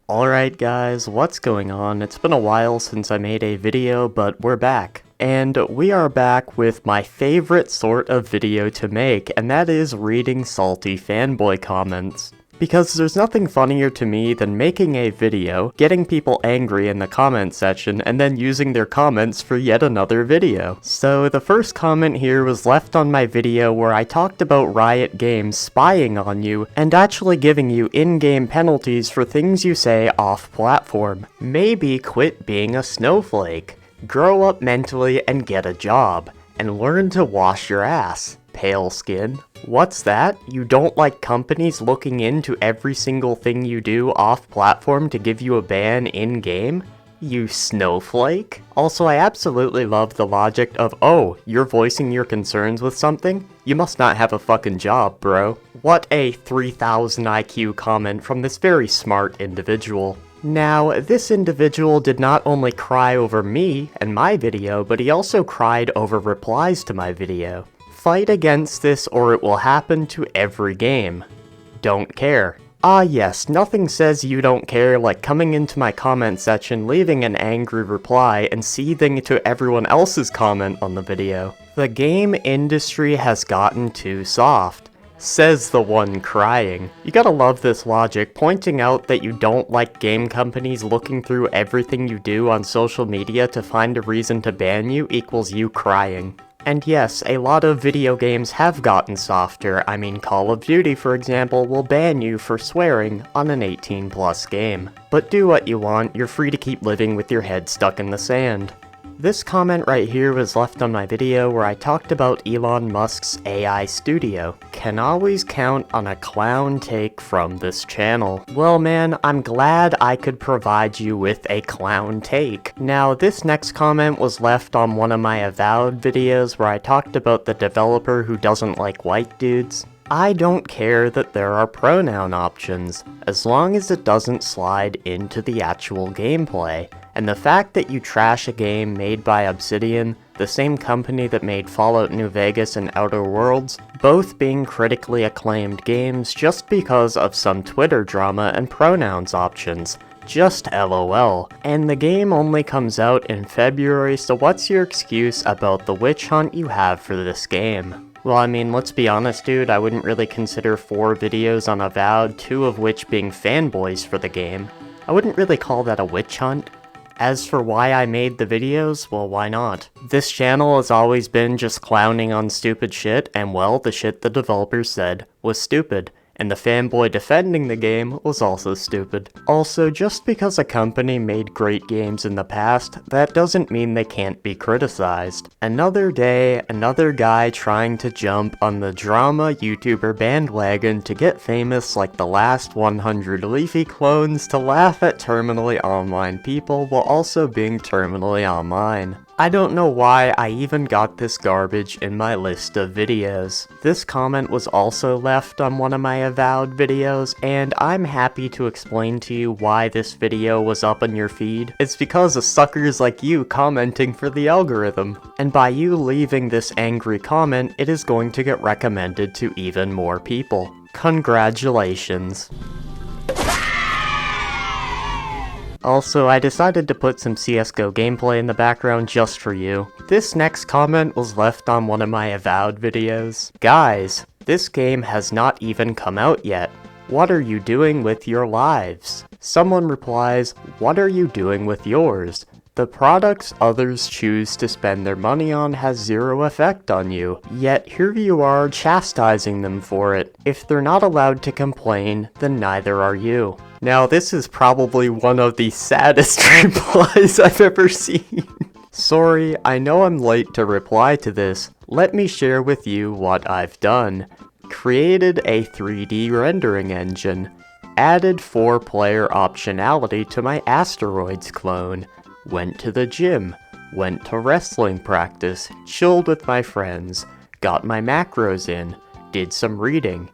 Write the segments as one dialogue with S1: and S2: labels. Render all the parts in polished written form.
S1: Alright guys, what's going on? It's been a while since I made a video, but we're back. And we are back with my favorite sort of video to make, and that is reading salty fanboy comments. Because there's nothing funnier to me than making a video, getting people angry in the comment section, and then using their comments for yet another video. So the first comment here was left on my video where I talked about Riot Games spying on you and actually giving you in-game penalties for things you say off-platform. Maybe quit being a snowflake. Grow up mentally and get a job. And learn to wash your ass. Pale skin. What's that? You don't like companies looking into every single thing you do off-platform to give you a ban in-game? You snowflake? Also, I absolutely love the logic of, oh, you're voicing your concerns with something? You must not have a fucking job, bro. What a 3000 IQ comment from this very smart individual. Now, this individual did not only cry over me and my video, but he also cried over replies to my video. Fight against this or it will happen to every game. Don't care. Ah yes, nothing says you don't care like coming into my comment section, leaving an angry reply, and seething to everyone else's comment on the video. The game industry has gotten too soft. Says the one crying. You gotta love this logic, pointing out that you don't like game companies looking through everything you do on social media to find a reason to ban you equals you crying. And yes, a lot of video games have gotten softer. I mean, Call of Duty, for example, will ban you for swearing on an 18+ game. But do what you want, you're free to keep living with your head stuck in the sand. This comment right here was left on my video where I talked about Elon Musk's AI studio. Can always count on a clown take from this channel. Well man, I'm glad I could provide you with a clown take. Now this next comment was left on one of my Avowed videos where I talked about the developer who doesn't like white dudes. I don't care that there are pronoun options, as long as it doesn't slide into the actual gameplay. And the fact that you trash a game made by Obsidian, the same company that made Fallout New Vegas and Outer Worlds, both being critically acclaimed games just because of some Twitter drama and pronouns options. Just LOL. And the game only comes out in February, so what's your excuse about the witch hunt you have for this game? Well, I mean, let's be honest, dude, I wouldn't really consider 4 videos on Avowed, 2 of which being fanboys for the game. I wouldn't really call that a witch hunt. As for why I made the videos, well, why not? This channel has always been just clowning on stupid shit, and well, the shit the developers said was stupid. And the fanboy defending the game was also stupid. Also, just because a company made great games in the past, that doesn't mean they can't be criticized. Another day, another guy trying to jump on the drama YouTuber bandwagon to get famous like the last 100 Leafy clones to laugh at terminally online people while also being terminally online. I don't know why I even got this garbage in my list of videos. This comment was also left on one of my Avowed videos, and I'm happy to explain to you why this video was up on your feed. It's because of suckers like you commenting for the algorithm. And by you leaving this angry comment, it is going to get recommended to even more people. Congratulations. Also, I decided to put some CSGO gameplay in the background just for you. This next comment was left on one of my Avowed videos. Guys, this game has not even come out yet. What are you doing with your lives? Someone replies, what are you doing with yours? The products others choose to spend their money on has zero effect on you, yet here you are chastising them for it. If they're not allowed to complain, then neither are you. Now this is probably one of the saddest replies I've ever seen. Sorry, I know I'm late to reply to this. Let me share with you what I've done. Created a 3D rendering engine. Added 4-player optionality to my Asteroids clone. Went to the gym, went to wrestling practice, chilled with my friends, got my macros in, did some reading.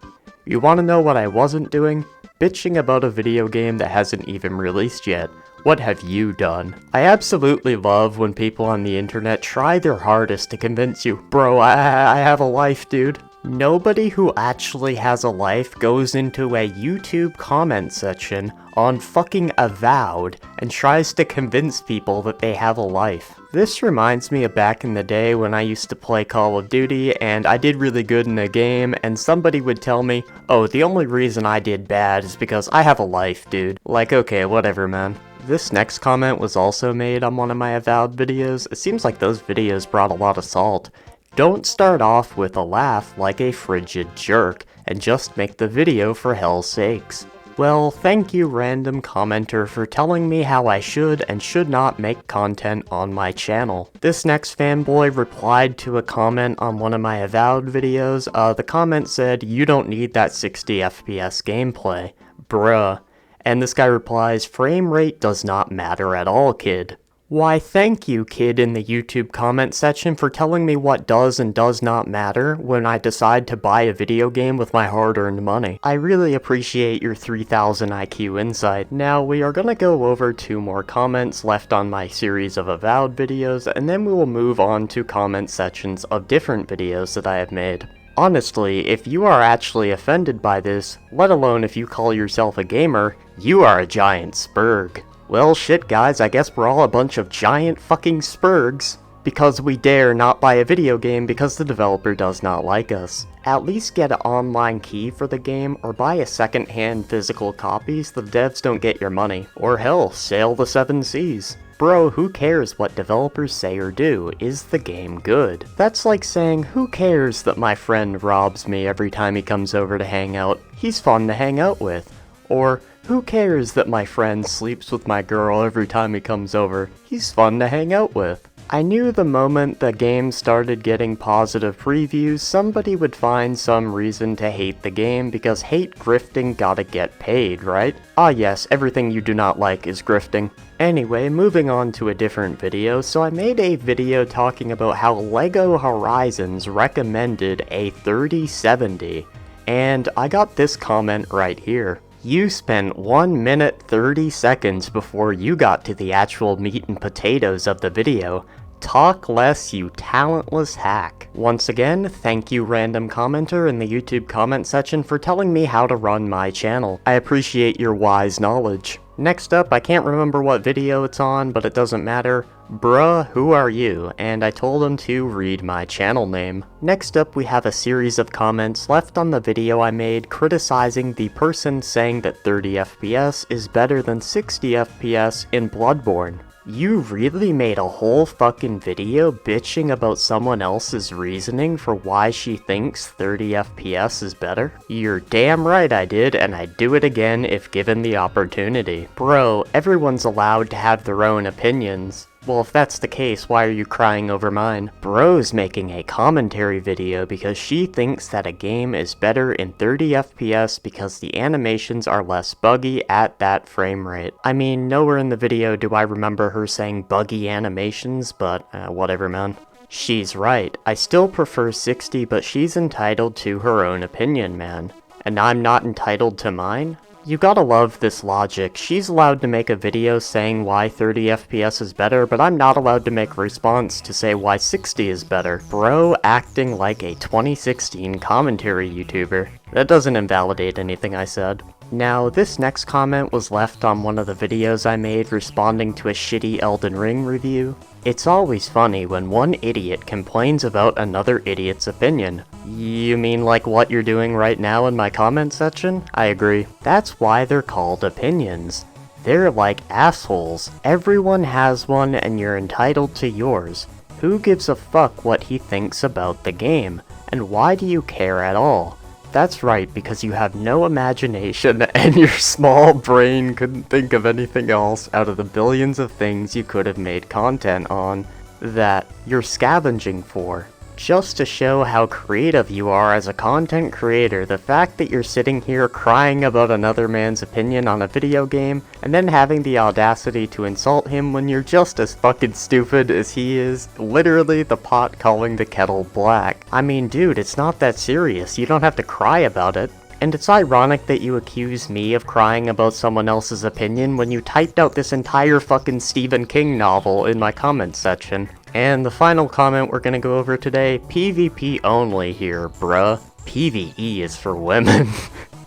S1: You wanna know what I wasn't doing? Bitching about a video game that hasn't even released yet. What have you done? I absolutely love when people on the internet try their hardest to convince you, bro, I have a life, dude. Nobody who actually has a life goes into a YouTube comment section on fucking Avowed and tries to convince people that they have a life. This reminds me of back in the day when I used to play Call of Duty and I did really good in a game and somebody would tell me, oh, the only reason I did bad is because I have a life, dude. Like, okay, whatever, man. This next comment was also made on one of my Avowed videos. It seems like those videos brought a lot of salt. Don't start off with a laugh like a frigid jerk, and just make the video for hell's sakes. Well, thank you random commenter for telling me how I should and should not make content on my channel. This next fanboy replied to a comment on one of my Avowed videos. The comment said, "You don't need that 60 FPS gameplay. Bruh." And this guy replies, "Frame rate does not matter at all, kid." Why, thank you, kid in the YouTube comment section, for telling me what does and does not matter when I decide to buy a video game with my hard-earned money. I really appreciate your 3000 IQ insight. Now, we are gonna go over 2 more comments left on my series of Avowed videos, and then we will move on to comment sections of different videos that I have made. Honestly, if you are actually offended by this, let alone if you call yourself a gamer, you are a giant spurg. Well, shit guys, I guess we're all a bunch of giant fucking spurgs, because we dare not buy a video game because the developer does not like us. At least get an online key for the game, or buy a second-hand physical copy so the devs don't get your money. Or hell, sail the 7 seas. Bro, who cares what developers say or do? Is the game good? That's like saying, who cares that my friend robs me every time he comes over to hang out? He's fun to hang out with. Or, who cares that my friend sleeps with my girl every time he comes over? He's fun to hang out with. I knew the moment the game started getting positive previews, somebody would find some reason to hate the game because hate grifting gotta get paid, right? Ah yes, everything you do not like is grifting. Anyway, moving on to a different video, so I made a video talking about how LEGO Horizons recommended a 3070, and I got this comment right here. You spent 1 minute 30 seconds before you got to the actual meat and potatoes of the video. Talk less, you talentless hack. Once again, thank you random commenter in the YouTube comment section for telling me how to run my channel. I appreciate your wise knowledge. Next up, I can't remember what video it's on, but it doesn't matter. Bruh, who are you? And I told him to read my channel name. Next up, we have a series of comments left on the video I made criticizing the person saying that 30 FPS is better than 60 FPS in Bloodborne. You really made a whole fucking video bitching about someone else's reasoning for why she thinks 30 FPS is better? You're damn right I did, and I'd do it again if given the opportunity. Bro, everyone's allowed to have their own opinions. Well, if that's the case, why are you crying over mine? Bro's making a commentary video because she thinks that a game is better in 30 FPS because the animations are less buggy at that frame rate. I mean, nowhere in the video do I remember her saying buggy animations, but whatever, man. She's right. I still prefer 60, but she's entitled to her own opinion, man. And I'm not entitled to mine? You gotta love this logic. She's allowed to make a video saying why 30 FPS is better, but I'm not allowed to make a response to say why 60 is better. Bro acting like a 2016 commentary YouTuber. That doesn't invalidate anything I said. Now, this next comment was left on one of the videos I made responding to a shitty Elden Ring review. It's always funny when one idiot complains about another idiot's opinion. You mean like what you're doing right now in my comment section? I agree. That's why they're called opinions. They're like assholes. Everyone has one and you're entitled to yours. Who gives a fuck what he thinks about the game? And why do you care at all? That's right, because you have no imagination and your small brain couldn't think of anything else out of the billions of things you could have made content on that you're scavenging for. Just to show how creative you are as a content creator, the fact that you're sitting here crying about another man's opinion on a video game, and then having the audacity to insult him when you're just as fucking stupid as he is, literally the pot calling the kettle black. I mean, dude, it's not that serious, you don't have to cry about it. And it's ironic that you accuse me of crying about someone else's opinion when you typed out this entire fucking Stephen King novel in my comments section. And the final comment we're gonna go over today, PvP only here, bruh. PvE is for women.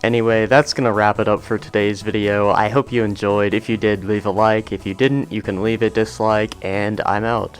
S1: Anyway, that's gonna wrap it up for today's video. I hope you enjoyed. If you did, leave a like. If you didn't, you can leave a dislike, and I'm out.